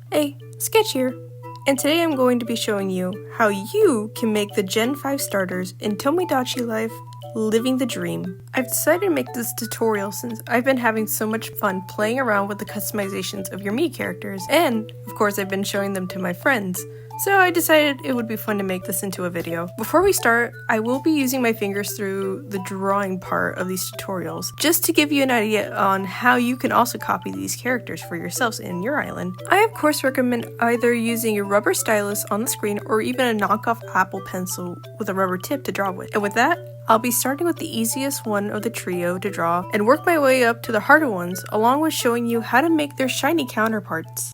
Hey, Sketch here, and today I'm going to be showing you how you can make the Gen 5 starters in Tomodachi Life Living the Dream. I've decided to make this tutorial since I've been having so much fun playing around with the customizations of your Mii characters, and of course I've been showing them to my friends. So I decided it would be fun to make this into a video. Before we start, I will be using my fingers through the drawing part of these tutorials, just to give you an idea on how you can also copy these characters for yourselves in your island. I of course recommend either using a rubber stylus on the screen or even a knockoff Apple pencil with a rubber tip to draw with. And with that, I'll be starting with the easiest one of the trio to draw and work my way up to the harder ones, along with showing you how to make their shiny counterparts.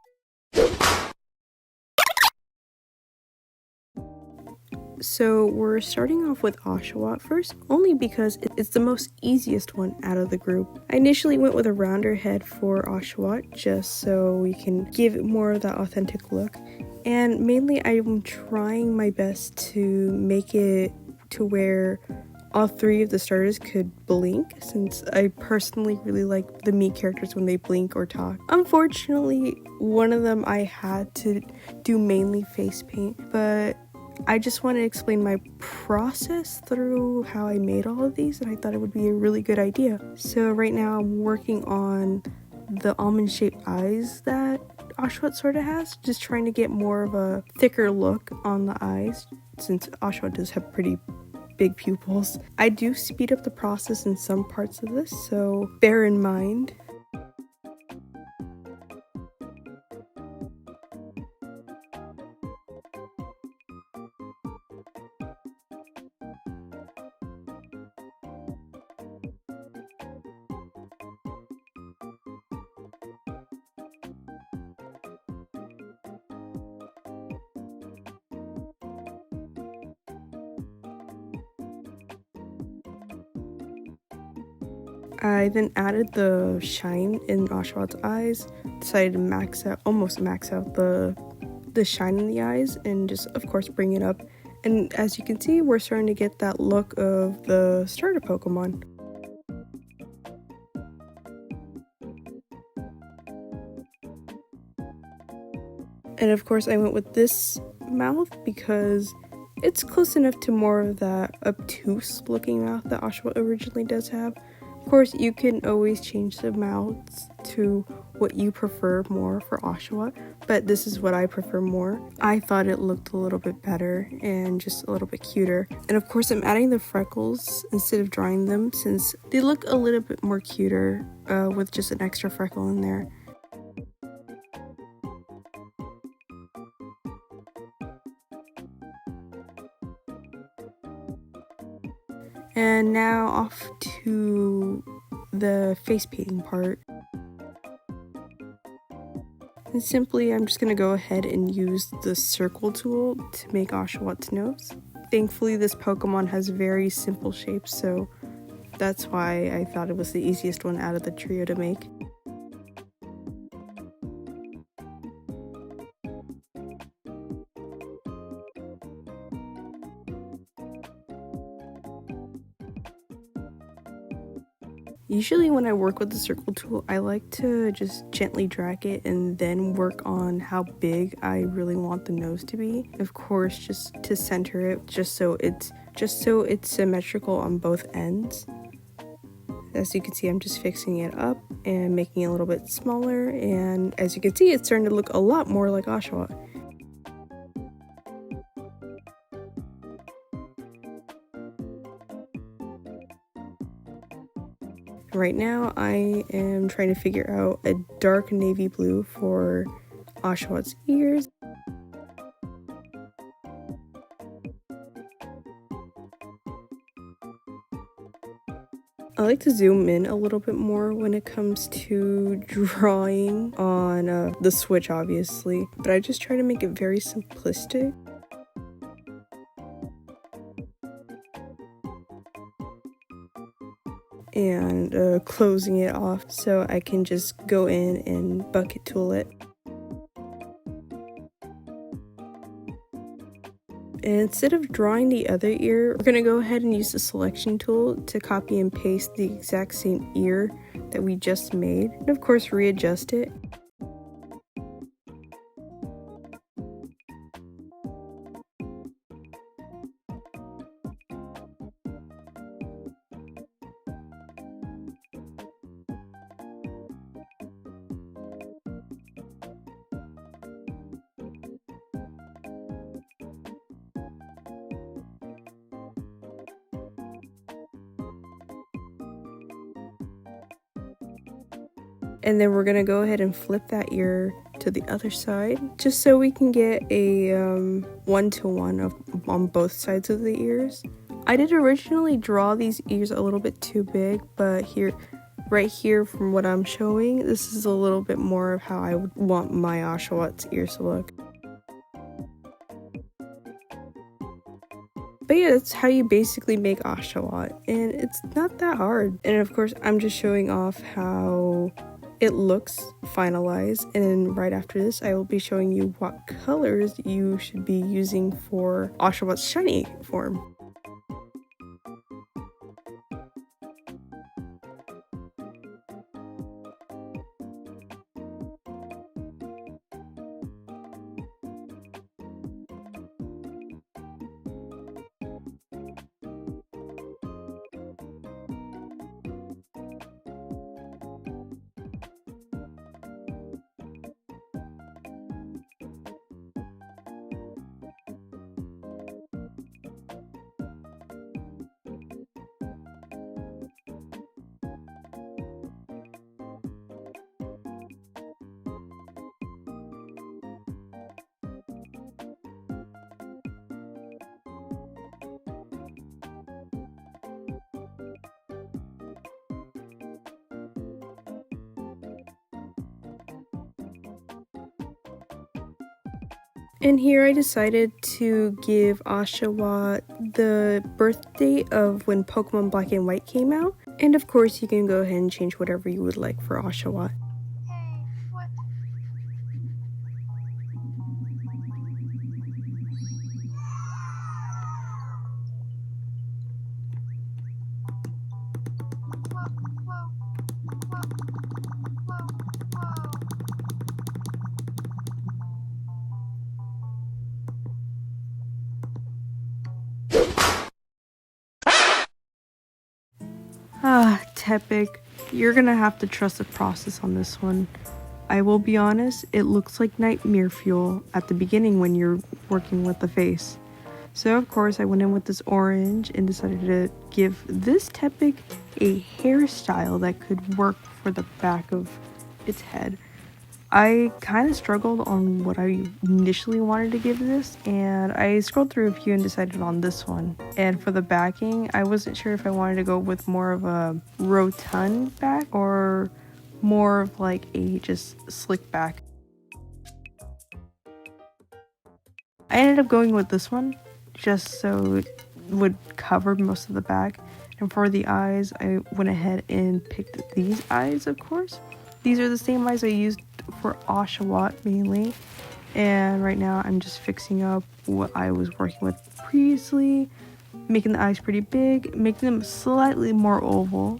So we're starting off with Oshawott first, only because it's the most easiest one out of the group. I initially went with a rounder head for Oshawott, just so we can give it more of that authentic look. And mainly I'm trying my best to make it to where all three of the starters could blink, since I personally really like the Mii characters when they blink or talk. Unfortunately, one of them I had to do mainly face paint, but I just want to explain my process through how I made all of these, and I thought it would be a really good idea. So right now I'm working on the almond-shaped eyes that Oshawott sort of has, just trying to get more of a thicker look on the eyes, since Oshawott does have pretty big pupils. I do speed up the process in some parts of this, so bear in mind. I then added the shine in Oshawott's eyes, decided to almost max out the shine in the eyes, and just of course bring it up. And as you can see, we're starting to get that look of the starter Pokemon. And of course I went with this mouth because it's close enough to more of that obtuse looking mouth that Oshawott originally does have. Of course, you can always change the mouths to what you prefer more for Oshawott, but this is what I prefer more. I thought it looked a little bit better and just a little bit cuter. And of course, I'm adding the freckles instead of drawing them, since they look a little bit more cuter with just an extra freckle in there. And now off to the face painting part. And simply, I'm just going to go ahead and use the circle tool to make Oshawott's nose. Thankfully, this Pokemon has very simple shapes, so that's why I thought it was the easiest one out of the trio to make. Usually when I work with the circle tool, I like to just gently drag it and then work on how big I really want the nose to be. Of course, just to center it, just so it's symmetrical on both ends. As you can see, I'm just fixing it up and making it a little bit smaller, and as you can see, it's starting to look a lot more like Oshawott. Right now, I am trying to figure out a dark navy blue for Oshawott's ears. I like to zoom in a little bit more when it comes to drawing on the Switch, obviously, but I just try to make it very simplistic. And closing it off so I can just go in and bucket tool it. And instead of drawing the other ear, we're going to go ahead and use the selection tool to copy and paste the exact same ear that we just made. And of course, readjust it. And then we're gonna go ahead and flip that ear to the other side, just so we can get a 1-to-1 on both sides of the ears. I did originally draw these ears a little bit too big, but right here from what I'm showing, this is a little bit more of how I would want my Oshawott's ears to look. But yeah, that's how you basically make Oshawott, and it's not that hard. And of course, I'm just showing off how it looks finalized, and then right after this, I will be showing you what colors you should be using for Oshawott's shiny form. And here I decided to give Oshawott the birth date of when Pokemon Black and White came out. And of course, you can go ahead and change whatever you would like for Oshawott. Tepig, you're gonna have to trust the process on this one. I will be honest, it looks like nightmare fuel at the beginning when you're working with the face. So of course I went in with this orange and decided to give this Tepig a hairstyle that could work for the back of its head. I kind of struggled on what I initially wanted to give this, and I scrolled through a few and decided on this one. And for the backing, I wasn't sure if I wanted to go with more of a rotund back or more of like a just slick back. I ended up going with this one just so it would cover most of the back. And for the eyes, I went ahead and picked these eyes, of course. These are the same eyes I used for Oshawott mainly, and right now I'm just fixing up what I was working with previously, making the eyes pretty big, making them slightly more oval.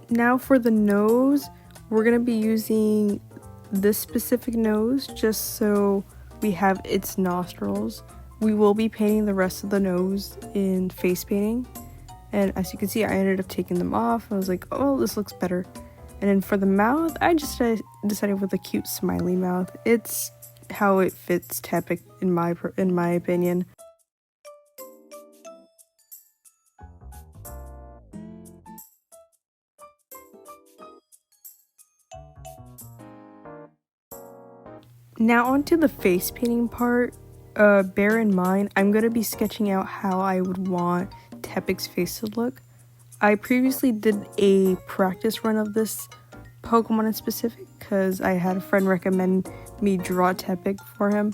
Now for the nose, we're going to be using this specific nose just so we have its nostrils. We will be painting the rest of the nose in face painting. And as you can see, I ended up taking them off. I was like, oh, this looks better. And then for the mouth, I just decided with a cute smiley mouth. It's how it fits Tepig in my opinion. Now onto the face painting part. Bear in mind, I'm going to be sketching out how I would want Tepig's face to look. I previously did a practice run of this Pokemon in specific because I had a friend recommend me draw Tepig for him.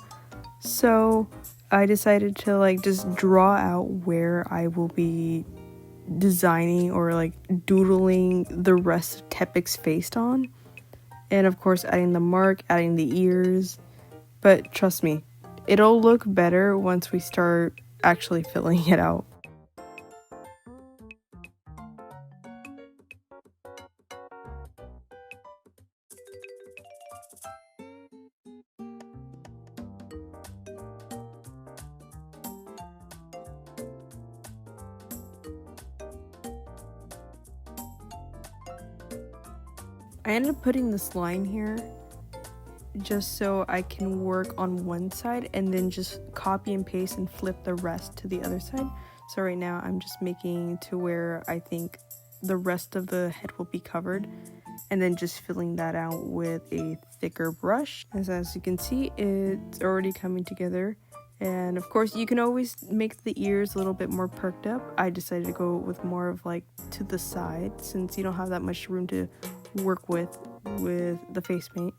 So I decided to like just draw out where I will be designing or like doodling the rest of Tepig's face on. And of course adding the mark, adding the ears. But trust me, it'll look better once we start actually filling it out. I ended up putting this line here just so I can work on one side and then just copy and paste and flip the rest to the other side. So right now I'm just making to where I think the rest of the head will be covered and then just filling that out with a thicker brush. As you can see, it's already coming together. And of course you can always make the ears a little bit more perked up. I decided to go with more of like to the side since you don't have that much room to work with the face paint.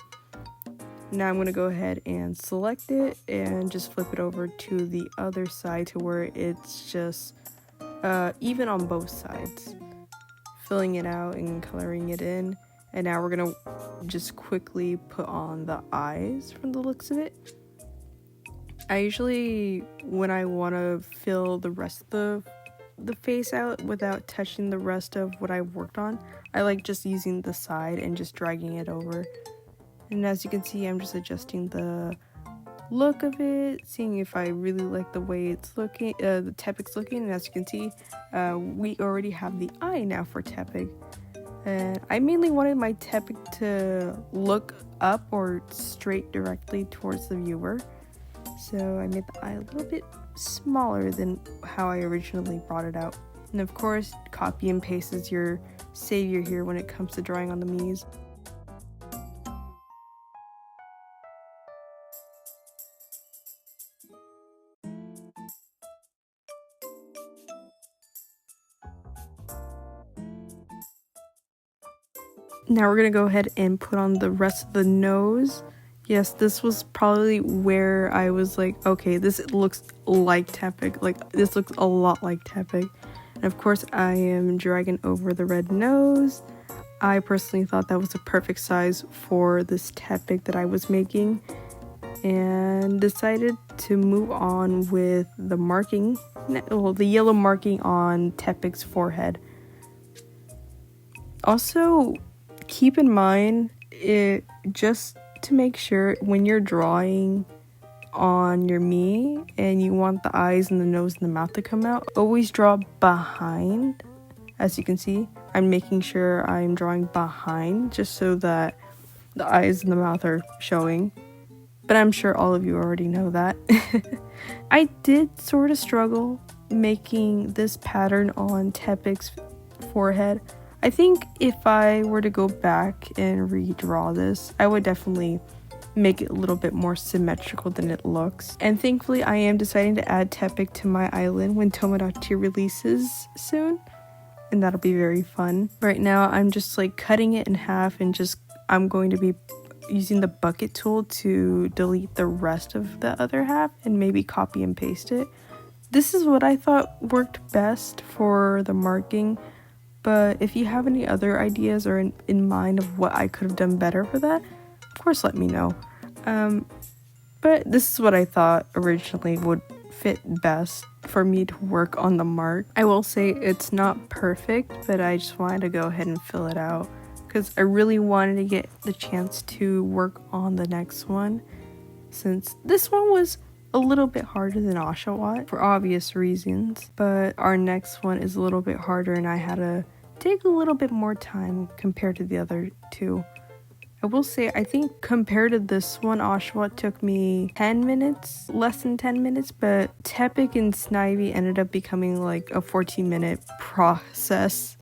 Now I'm going to go ahead and select it and just flip it over to the other side to where it's just even on both sides. Filling it out and coloring it in. And now we're going to just quickly put on the eyes from the looks of it. I usually, when I want to fill the rest of the face out without touching the rest of what I've worked on, I like just using the side and just dragging it over. And as you can see, I'm just adjusting the look of it, seeing if I really like the way it's looking, the Tepig's looking. And as you can see, we already have the eye now for Tepig. And I mainly wanted my Tepig to look up or straight directly towards the viewer. So I made the eye a little bit smaller than how I originally brought it out. And of course, copy and paste is your savior here when it comes to drawing on the Miis. Now we're gonna go ahead and put on the rest of the nose. Yes, this was probably where I was like, okay, this looks like Tepig. Like, this looks a lot like Tepig. And of course, I am dragging over the red nose. I personally thought that was a perfect size for this Tepig that I was making. And decided to move on with the marking, well, the yellow marking on Tepig's forehead. Also, keep in mind, it just to make sure when you're drawing on your Mii and you want the eyes and the nose and the mouth to come out, always draw behind. As you can see, I'm making sure I'm drawing behind just so that the eyes and the mouth are showing. But I'm sure all of you already know that. I did sort of struggle making this pattern on Tepig's forehead. I think if I were to go back and redraw this, I would definitely make it a little bit more symmetrical than it looks. And thankfully, I am deciding to add Tepig to my island when Tomodachi releases soon. And that'll be very fun. Right now, I'm just like cutting it in half and I'm going to be using the bucket tool to delete the rest of the other half and maybe copy and paste it. This is what I thought worked best for the marking. But if you have any other ideas or in mind of what I could have done better for that, of course let me know. But this is what I thought originally would fit best for me to work on the mark. I will say it's not perfect, but I just wanted to go ahead and fill it out because I really wanted to get the chance to work on the next one, since this one was a little bit harder than Oshawott for obvious reasons, but our next one is a little bit harder and I had to take a little bit more time compared to the other two. I will say, I think compared to this one, Oshawott took me 10 minutes, less than 10 minutes, but Tepig and Snivy ended up becoming like a 14-minute process.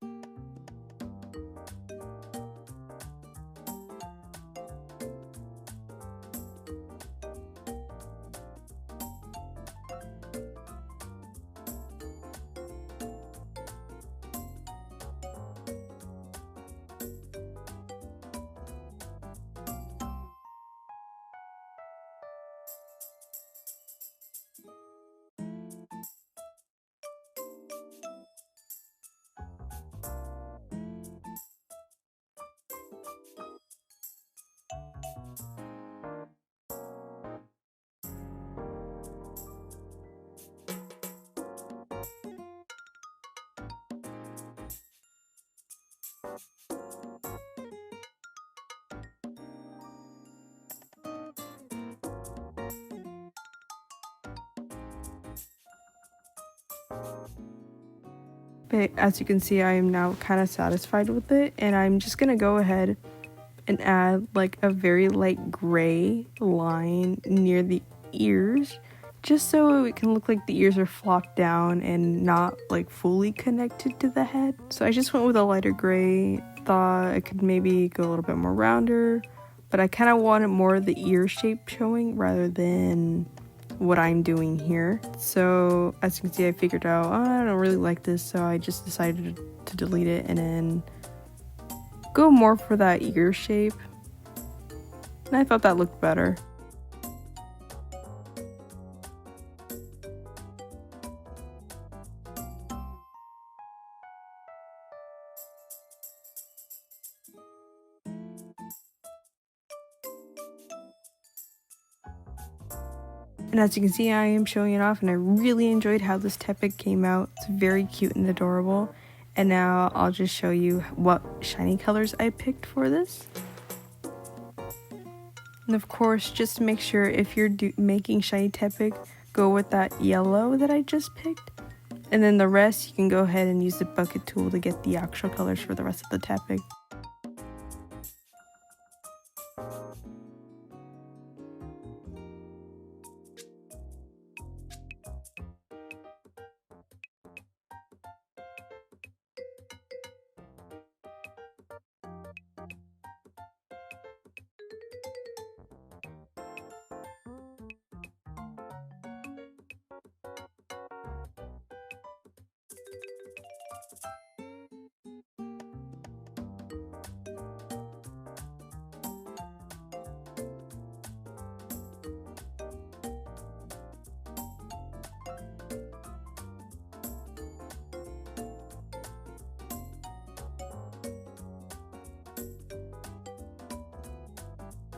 But as you can see, I am now kind of satisfied with it, and I'm just gonna go ahead and add like a very light gray line near the ears, just so it can look like the ears are flopped down and not like fully connected to the head. So I just went with a lighter gray, thought I could maybe go a little bit more rounder, but I kind of wanted more of the ear shape showing rather than what I'm doing here. So as you can see, I figured out, oh, I don't really like this, so I just decided to delete it and then go more for that ear shape. And I thought that looked better. And as you can see, I am showing it off, and I really enjoyed how this Tepig came out. It's very cute and adorable. And now I'll just show you what shiny colors I picked for this. And of course, just to make sure, if you're making shiny Tepig, go with that yellow that I just picked. And then the rest, you can go ahead and use the bucket tool to get the actual colors for the rest of the Tepig.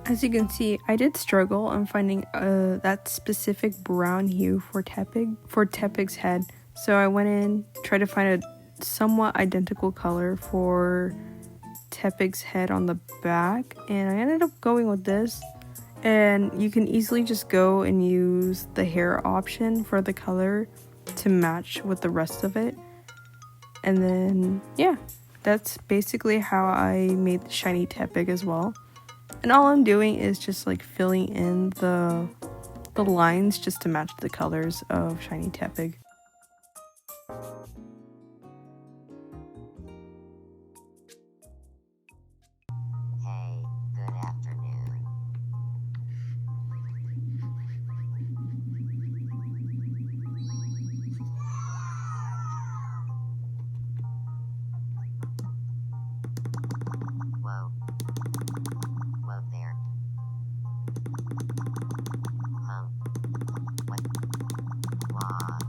As you can see, I did struggle on finding that specific brown hue for Tepig's head. So I went in, tried to find a somewhat identical color for Tepig's head on the back, and I ended up going with this. And you can easily just go and use the hair option for the color to match with the rest of it. And then, yeah, that's basically how I made the shiny Tepig as well. And all I'm doing is just like filling in the lines just to match the colors of shiny Tepig. Hey, good afternoon. Whoa. Whoa there. Huh? What? Why?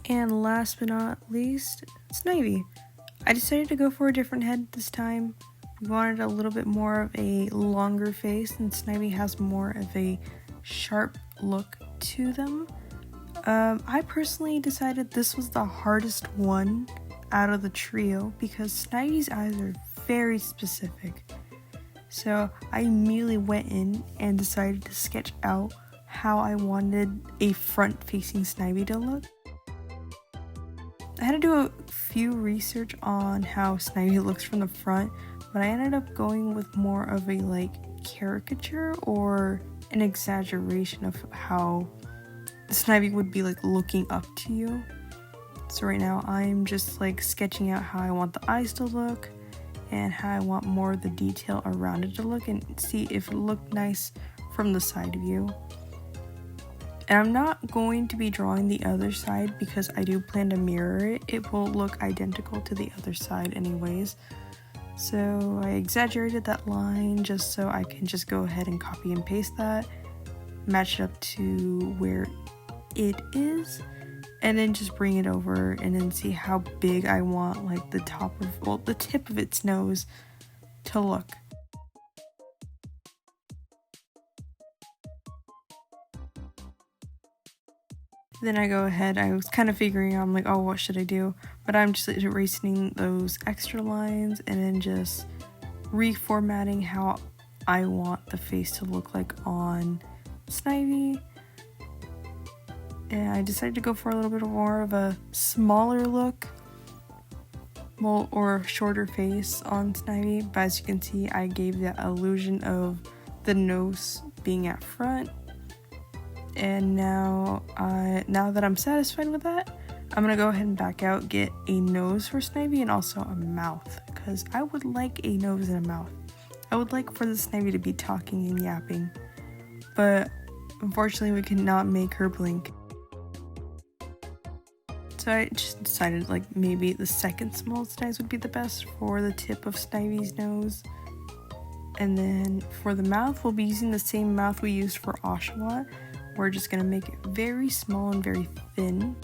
And last but not least, Snivy. I decided to go for a different head this time. We wanted a little bit more of a longer face, and Snivy has more of a sharp look to them. I personally decided this was the hardest one out of the trio because Snivy's eyes are very specific. So I immediately went in and decided to sketch out how I wanted a front-facing Snivy to look. I had to do a few research on how Snivy looks from the front, but I ended up going with more of a like caricature or an exaggeration of how Snivy would be like looking up to you. So right now I'm just like sketching out how I want the eyes to look and how I want more of the detail around it to look, and see if it looked nice from the side view. And I'm not going to be drawing the other side because I do plan to mirror it. It will look identical to the other side anyways. So I exaggerated that line just so I can just go ahead and copy and paste that, match it up to where it is, and then just bring it over and then see how big I want like the tip of its nose to look. Then I go ahead, I was kind of figuring out, I'm like, oh, what should I do? But I'm just erasing those extra lines and then just reformatting how I want the face to look like on Snivy. And I decided to go for a little bit more of a smaller look, well, or shorter face on Snivy. But as you can see, I gave that illusion of the nose being at front. And now that I'm satisfied with that, I'm gonna go ahead and back out, get a nose for Snivy and also a mouth, because I would like a nose and a mouth. I would like for the Snivy to be talking and yapping, but unfortunately we could not make her blink. So I just decided like maybe the second smallest size would be the best for the tip of Snivy's nose. And then for the mouth, we'll be using the same mouth we used for Oshawott. We're just gonna make it very small and very thin.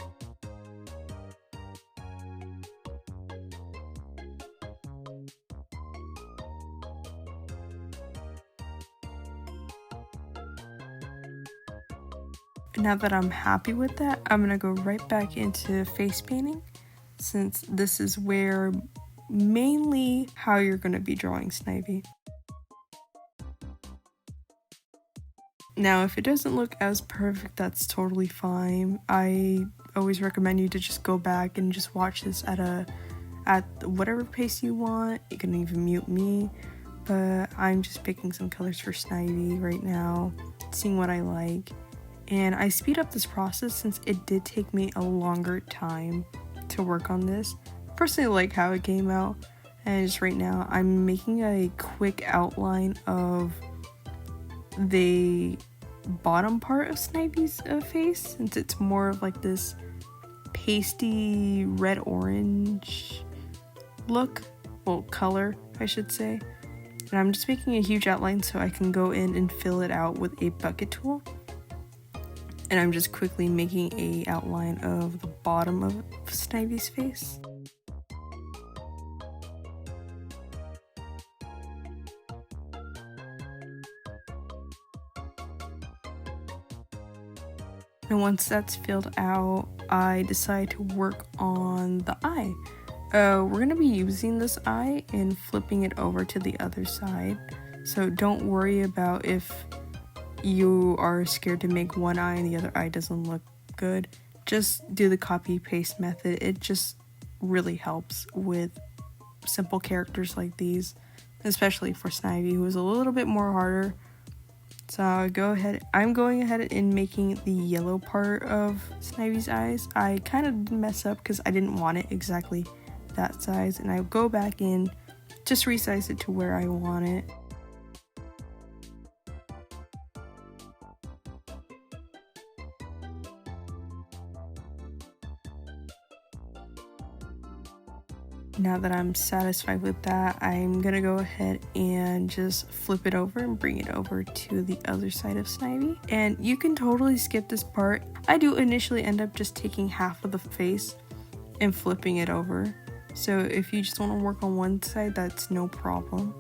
Now that I'm happy with that, I'm gonna go right back into face painting, since this is where mainly how you're gonna be drawing Snivy. Now, if it doesn't look as perfect, that's totally fine. I always recommend you to just go back and just watch this at whatever pace you want. You can even mute me, but I'm just picking some colors for Snivy right now, seeing what I like. And I speed up this process since it did take me a longer time to work on this. I personally like how it came out, and just right now I'm making a quick outline of the bottom part of Snivy's face, since it's more of like this pasty red-orange look, well, color I should say. And I'm just making a huge outline so I can go in and fill it out with a bucket tool. And I'm just quickly making a outline of the bottom of Snivy's face. And once that's filled out, I decide to work on the eye. We're gonna be using this eye and flipping it over to the other side. So don't worry about if you are scared to make one eye and the other eye doesn't look good. Just do the copy paste method. It just really helps with simple characters like these, especially for Snivy, who is a little bit more harder. So I'm going ahead and making the yellow part of Snivy's eyes. I kind of mess up because I didn't want it exactly that size, and I go back in, just resize it to where I want it. Now that I'm satisfied with that, I'm gonna go ahead and just flip it over and bring it over to the other side of Snivy. And you can totally skip this part. I do initially end up just taking half of the face and flipping it over. So if you just want to work on one side, that's no problem.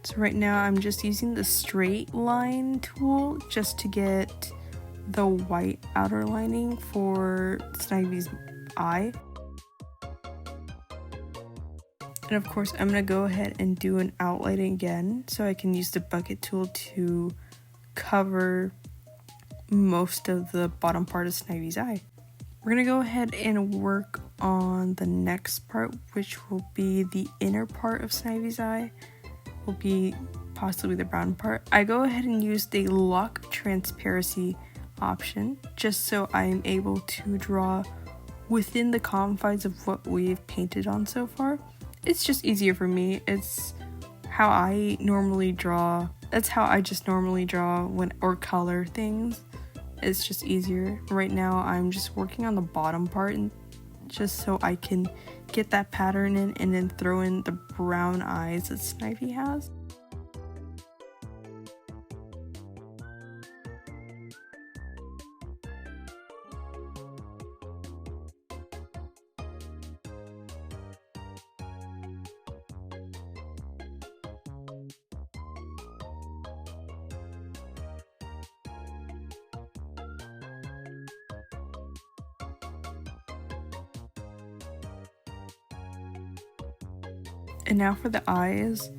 So right now I'm just using the straight line tool just to get the white outer lining for Snivy's eye. And of course I'm gonna go ahead and do an outlining again so I can use the bucket tool to cover most of the bottom part of Snivy's eye. We're gonna go ahead and work on the next part, which will be the inner part of Snivy's eye. Will be possibly the brown part. I go ahead and use the lock transparency option just so I am able to draw within the confines of what we've painted on so far. It's just easier for me. It's how I normally draw. That's how I just normally draw or color things. It's just easier. Right now I'm just working on the bottom part and just so I can get that pattern in and then throw in the brown eyes that Snivy has. And now for the eyes,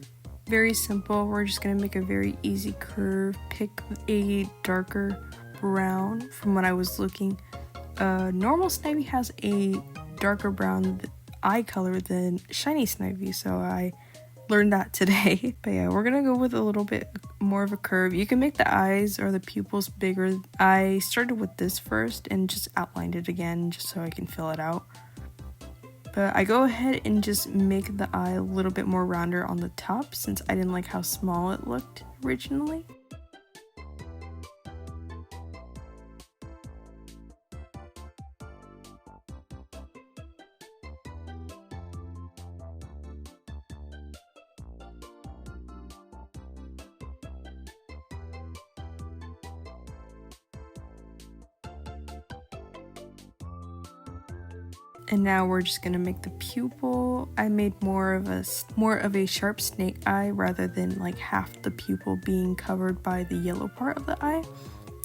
very simple. We're just gonna make a very easy curve. Pick a darker brown from what I was looking. Normal Snivy has a darker brown eye color than shiny Snivy, so I learned that today. But yeah, we're gonna go with a little bit more of a curve. You can make the eyes or the pupils bigger. I started with this first and just outlined it again just so I can fill it out. But I go ahead and just make the eye a little bit more rounder on the top since I didn't like how small it looked originally. And now we're just gonna make the pupil. I made more of a sharp snake eye rather than like half the pupil being covered by the yellow part of the eye,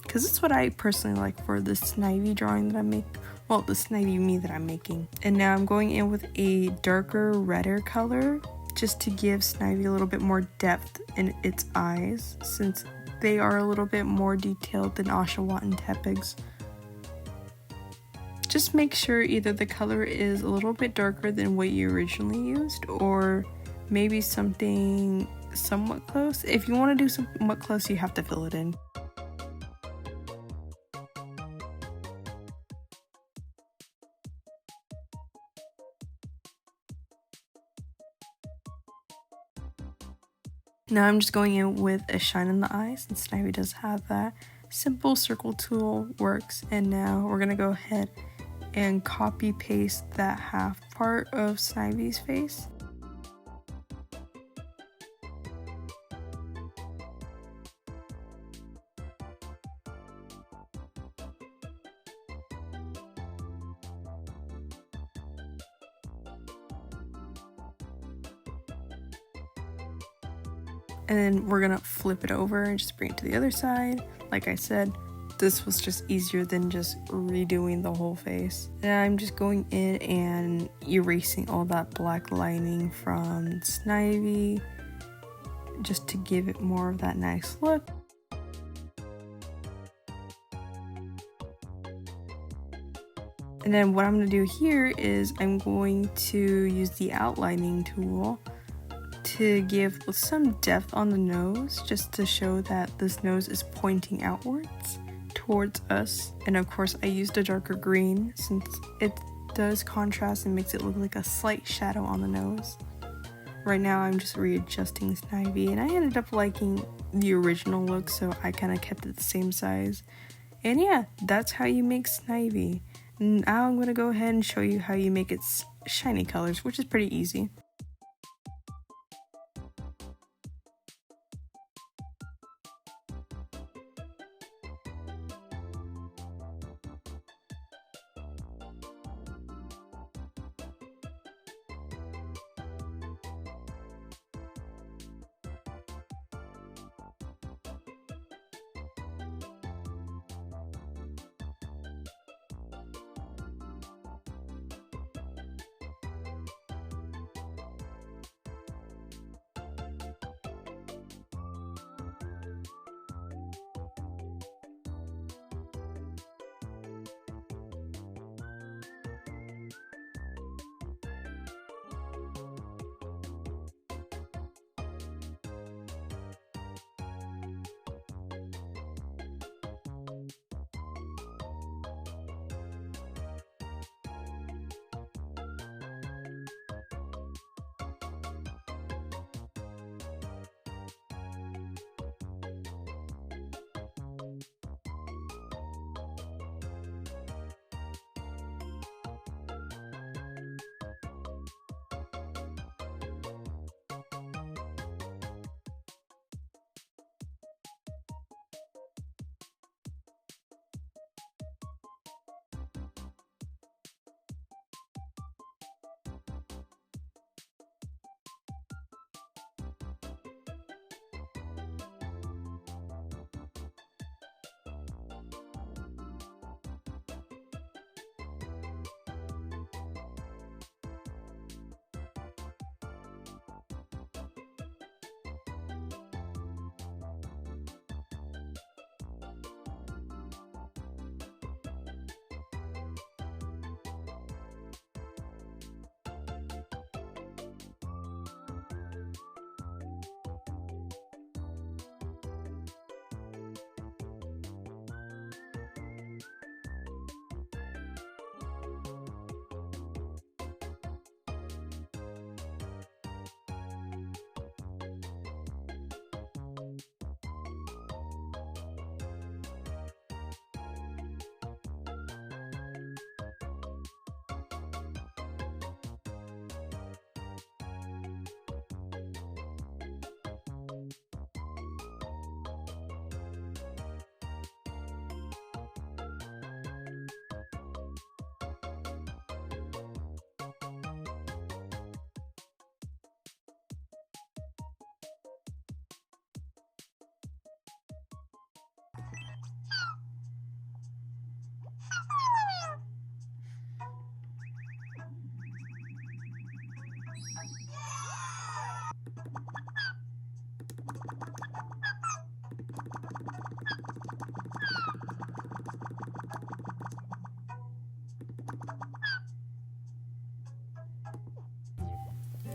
because it's what I personally like for the Snivy drawing that I make. Well, the Snivy me that I'm making. And now I'm going in with a darker, redder color just to give Snivy a little bit more depth in its eyes, since they are a little bit more detailed than Oshawott and Tepig's. Just make sure either the color is a little bit darker than what you originally used, or maybe something somewhat close. If you want to do somewhat close, you have to fill it in. Now I'm just going in with a shine in the eye since Snivy does have that. Simple circle tool works, and now we're gonna go ahead and copy paste that half part of Snivy's face. And then we're gonna flip it over and just bring it to the other side. Like I said, this was just easier than just redoing the whole face. And I'm just going in and erasing all that black lining from Snivy just to give it more of that nice look. And then what I'm going to do here is I'm going to use the outlining tool to give some depth on the nose, just to show that this nose is pointing outwards towards us. And of course I used a darker green since it does contrast and makes it look like a slight shadow on the nose. Right now I'm just readjusting Snivy, and I ended up liking the original look, so I kind of kept it the same size. And yeah, that's how you make Snivy. Now I'm going to go ahead and show you how you make its shiny colors, which is pretty easy.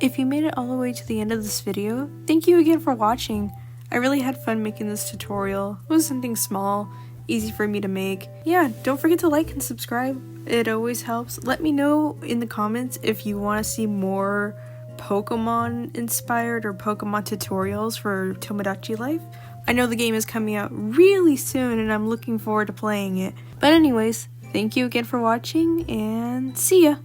If you made it all the way to the end of this video, thank you again for watching. I really had fun making this tutorial. It was something small, easy for me to make. Yeah, don't forget to like and subscribe. It always helps. Let me know in the comments if you want to see more Pokemon inspired or Pokemon tutorials for Tomodachi Life. I know the game is coming out really soon and I'm looking forward to playing it. But anyways, thank you again for watching and see ya!